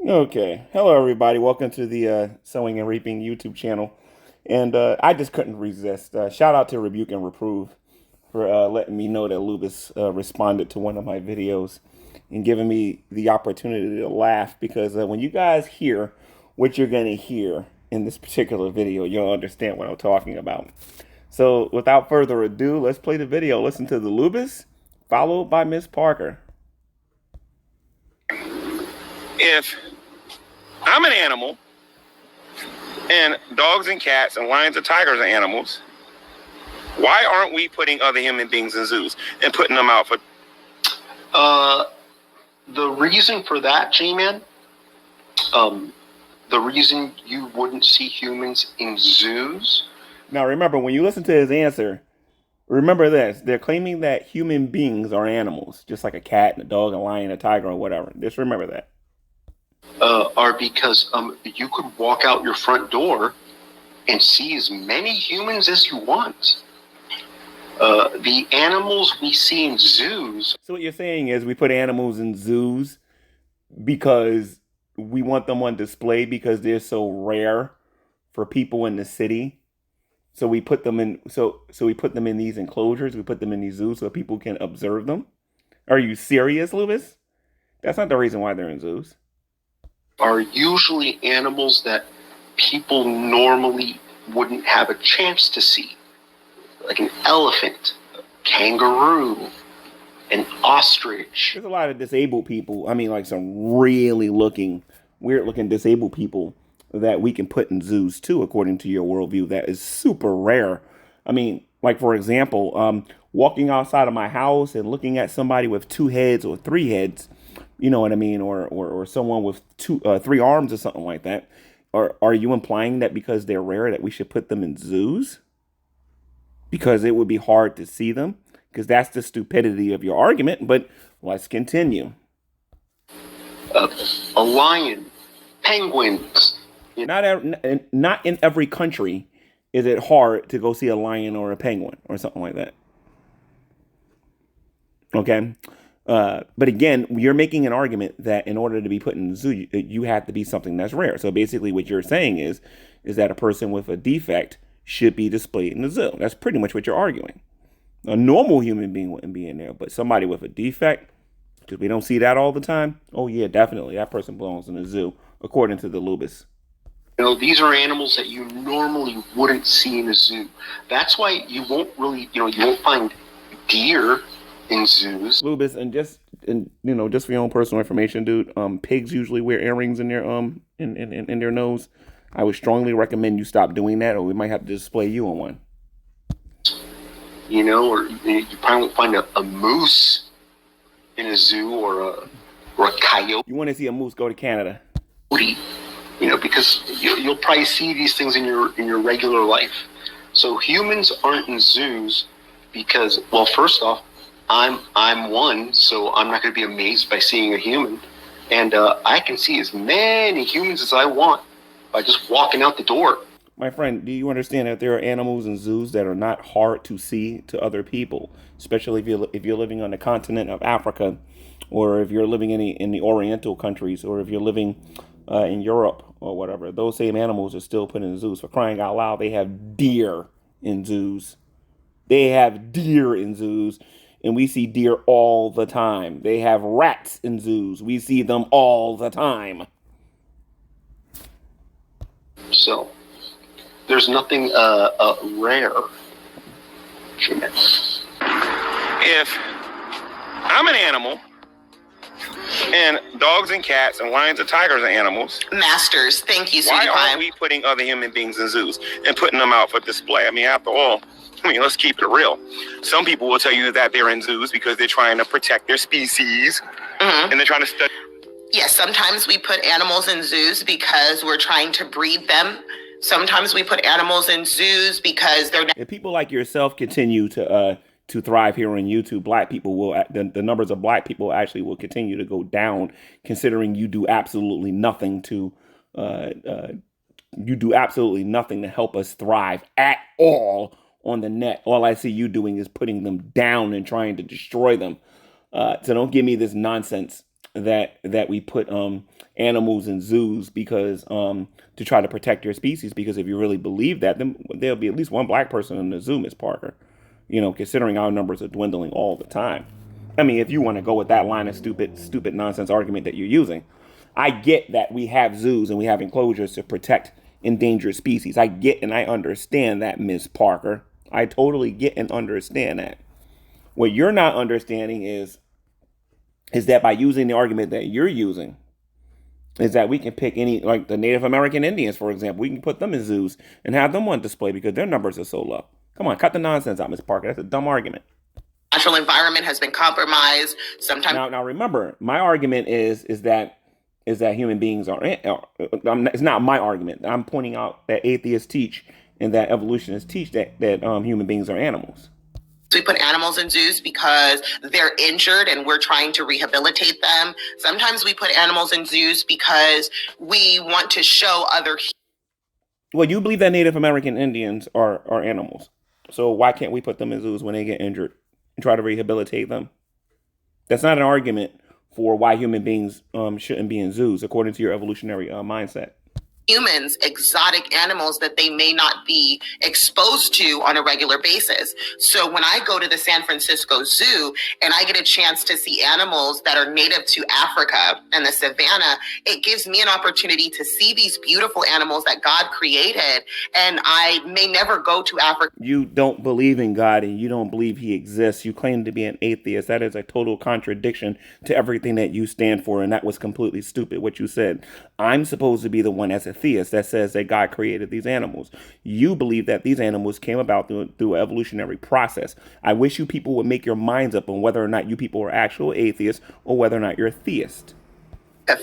Okay. Hello, everybody. Welcome to the Sowing and Reaping YouTube channel. And I just couldn't resist. Shout out to Rebuke and Reprove for letting me know that Loobis responded to one of my videos and giving me the opportunity to laugh because when you guys hear what you're going to hear in this particular video, you'll understand what I'm talking about. So without further ado, let's play the video. Listen to the Loobis, followed by Mrz Parker. If I'm an animal, and dogs and cats and lions and tigers are animals, why aren't we putting other human beings in zoos and putting them out for? The reason for that, G-Man, the reason you wouldn't see humans in zoos. Now remember, when you listen to his answer, remember this. They're claiming that human beings are animals, just like a cat and a dog, a lion, a tiger, or whatever. Just remember that. Are because you could walk out your front door and see as many humans as you want. The animals we see in zoos. So what you're saying is we put animals in zoos because we want them on display because they're so rare for people in the city. So we put them in we put them in these enclosures, we put them in these zoos so people can observe them. Are you serious, Loobis? That's not the reason why they're in zoos. Are usually animals that people normally wouldn't have a chance to see. Like an elephant, a kangaroo, an ostrich. There's a lot of disabled people. I mean, like some really weird looking disabled people that we can put in zoos too, according to your worldview. That is super rare. I mean, like for example, walking outside of my house and looking at somebody with 2 heads or 3 heads, you know what I mean, or someone with 3 arms or something like that. Are you implying that because they're rare that we should put them in zoos? Because it would be hard to see them? Because that's the stupidity of your argument, but let's continue. A lion, penguins. Not in every country is it hard to go see a lion or a penguin or something like that. Okay? But again, you're making an argument that in order to be put in the zoo, you have to be something that's rare. So basically what you're saying is that a person with a defect should be displayed in the zoo. That's pretty much what you're arguing. A normal human being wouldn't be in there, but somebody with a defect, because we don't see that all the time. Oh yeah, definitely. That person belongs in the zoo, according to the Loobis. You know, these are animals that you normally wouldn't see in a zoo. That's why you won't really, you won't find deer in zoos. Loobis, and just for your own personal information, dude, pigs usually wear earrings in their in their nose. I would strongly recommend you stop doing that, or we might have to display you on one. You know, or you probably won't find a moose in a zoo or a coyote. You want to see a moose? Go to Canada. You know, because you'll probably see these things in your regular life. So humans aren't in zoos because, well, first off, I'm one, so I'm not going to be amazed by seeing a human, and I can see as many humans as I want by just walking out the door. My friend, do you understand that there are animals in zoos that are not hard to see to other people, especially if you're living on the continent of Africa, or if you're living in the Oriental countries, or if you're living in Europe or whatever? Those same animals are still put in zoos. For crying out loud, they have deer in zoos. They have deer in zoos, and we see deer all the time. They have rats in zoos. We see them all the time. So there's nothing rare. If I'm an animal, and dogs and cats and lions and tigers are animals. Masters, thank you, sweetie pie. Why aren't pie. we putting other human beings in zoos and putting them out for display? I mean, after all, let's keep it real. Some people will tell you that they're in zoos because they're trying to protect their species, and they're trying to study. Yes, sometimes we put animals in zoos because we're trying to breed them. Sometimes we put animals in zoos because they're... If people like yourself continue to thrive here on YouTube, black people will, the numbers of black people actually will continue to go down, considering you do absolutely nothing to help us thrive at all on the net. All I see you doing is putting them down and trying to destroy them. So don't give me this nonsense that we put animals in zoos because to try to protect your species. Because if you really believe that, then there'll be at least one black person in the zoo, Miss Parker. You know, considering our numbers are dwindling all the time. I mean, if you want to go with that line of stupid nonsense argument that you're using, I get that we have zoos and we have enclosures to protect endangered species. I get and I understand that, Miss Parker. I totally get and understand that. What you're not understanding is that by using the argument that you're using, is that we can pick any, like the Native American Indians, for example, we can put them in zoos and have them on display because their numbers are so low. Come on, cut the nonsense out, Miss Parker. That's a dumb argument. Natural environment has been compromised. Sometimes Now remember, my argument is that human beings are. It's not my argument. I'm pointing out that atheists teach and that evolutionists teach that human beings are animals. we put animals in zoos because they're injured and we're trying to rehabilitate them. Sometimes we put animals in zoos because we want to show other. Well, you believe that Native American Indians are animals. So why can't we put them in zoos when they get injured and try to rehabilitate them? That's not an argument for why human beings shouldn't be in zoos, according to your evolutionary mindset. Humans, exotic animals that they may not be exposed to on a regular basis. So when I go to the San Francisco Zoo and I get a chance to see animals that are native to Africa and the savannah, it gives me an opportunity to see these beautiful animals that God created. And I may never go to Africa. You don't believe in God and you don't believe he exists. You claim to be an atheist. That is a total contradiction to everything that you stand for. And that was completely stupid what you said. I'm supposed to be the one as a theist that says that God created these animals. You believe that these animals came about through an evolutionary process. I wish you people would make your minds up on whether or not you people are actual atheists or whether or not you're a theist.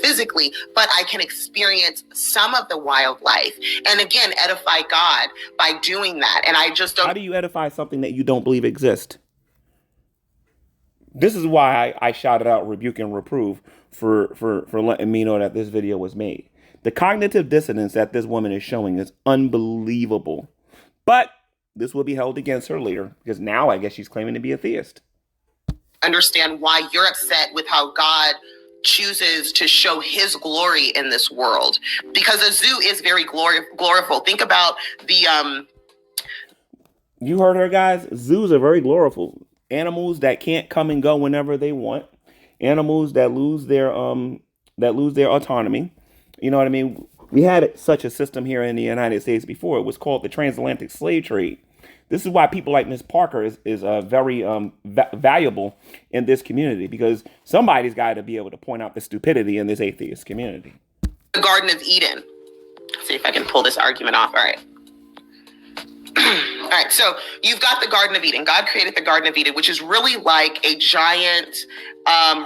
Physically, but I can experience some of the wildlife and again edify God by doing that. And I just don't. How do you edify something that you don't believe exists? This is why I shouted out rebuke and reprove for letting me know that this video was made. The cognitive dissonance that this woman is showing is unbelievable. But this will be held against her later because now I guess she's claiming to be a theist. Understand why you're upset with how God chooses to show his glory in this world, because a zoo is very gloriful. Think about the You heard her, guys. Zoos are very gloriful. Animals that can't come and go whenever they want. Animals that lose their autonomy. You know what I mean? We had such a system here in the United States before. It was called the transatlantic slave trade. This is why people like Ms. Parker is very valuable in this community, because somebody's got to be able to point out the stupidity in this atheist community. The Garden of Eden. Let's see if I can pull this argument off. All right. All right, so you've got the Garden of Eden. God created the Garden of Eden, which is really like a giant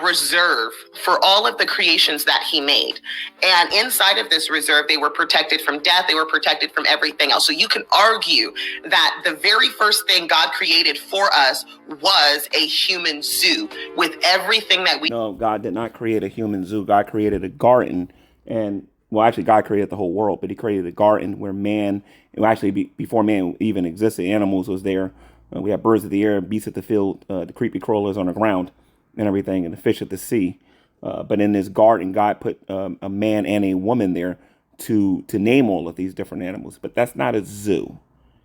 reserve for all of the creations that he made. And inside of this reserve, they were protected from death. They were protected from everything else. So you can argue that the very first thing God created for us was a human zoo with everything that we... No, God did not create a human zoo. God created a garden. And, well, actually, God created the whole world, but he created a garden where man... Well, actually, before man even existed, animals was there. We had birds of the air, beasts of the field, the creepy crawlers on the ground and everything, and the fish of the sea. But in this garden, God put a man and a woman there to name all of these different animals. But that's not a zoo.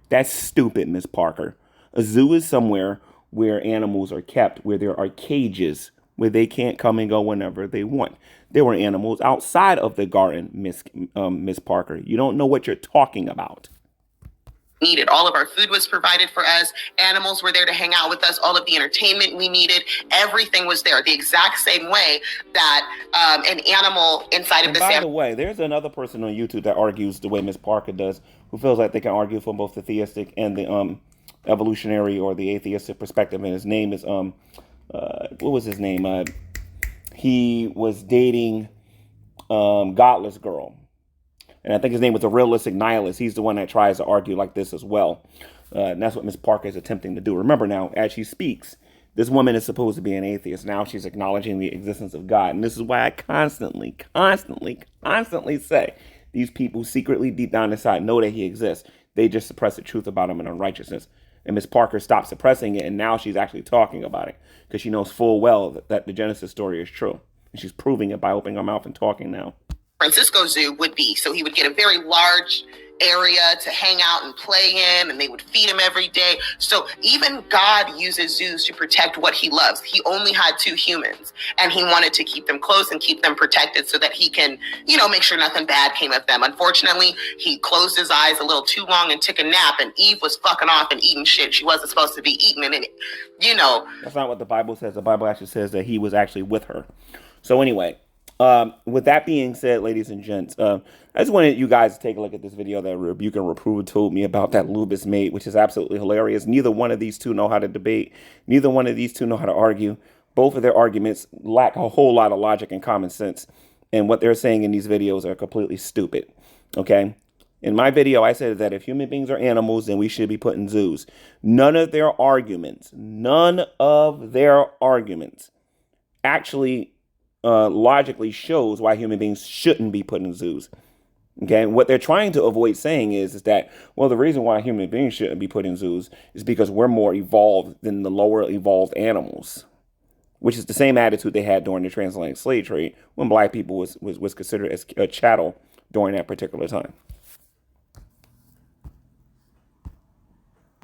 That's stupid, Miss Parker. A zoo is somewhere where animals are kept, where there are cages, where they can't come and go whenever they want. There were animals outside of the garden, Miss Parker. You don't know what you're talking about. Needed. All of our food was provided for us. Animals were there to hang out with us. All of the entertainment we needed, everything was there. The exact same way that an animal inside of the... By the way, there's another person on YouTube that argues the way Miss Parker does, who feels like they can argue from both the theistic and the evolutionary or the atheistic perspective. And his name is what was his name? He was dating Godless Girl. And I think his name was a realistic nihilist. He's the one that tries to argue like this as well. And that's what Ms. Parker is attempting to do. Remember now, as she speaks, this woman is supposed to be an atheist. Now she's acknowledging the existence of God. And this is why I constantly say these people secretly deep down inside know that he exists. They just suppress the truth about him in unrighteousness. And Ms. Parker stopped suppressing it. And now she's actually talking about it because she knows full well that the Genesis story is true. And she's proving it by opening her mouth and talking now. Francisco Zoo would be. So he would get a very large area to hang out and play in, and they would feed him every day. So even God uses zoos to protect what he loves. He only had 2 humans, and he wanted to keep them close and keep them protected so that he can, make sure nothing bad came of them. Unfortunately, he closed his eyes a little too long and took a nap, and Eve was fucking off and eating shit she wasn't supposed to be eating. And That's not what the Bible says. The Bible actually says that he was actually with her. So anyway, with that being said, ladies and gents, I just wanted you guys to take a look at this video that Rebuke and Reprove told me about that Loobis made, which is absolutely hilarious. Neither one of these two know how to debate. Neither one of these two know how to argue. Both of their arguments lack a whole lot of logic and common sense. And what they're saying in these videos are completely stupid. Okay? In my video, I said that if human beings are animals, then we should be put in zoos. None of their arguments actually logically shows why human beings shouldn't be put in zoos. Okay, what they're trying to avoid saying is that, well, the reason why human beings shouldn't be put in zoos is because we're more evolved than the lower evolved animals, which is the same attitude they had during the transatlantic slave trade when black people was considered as a chattel during that particular time.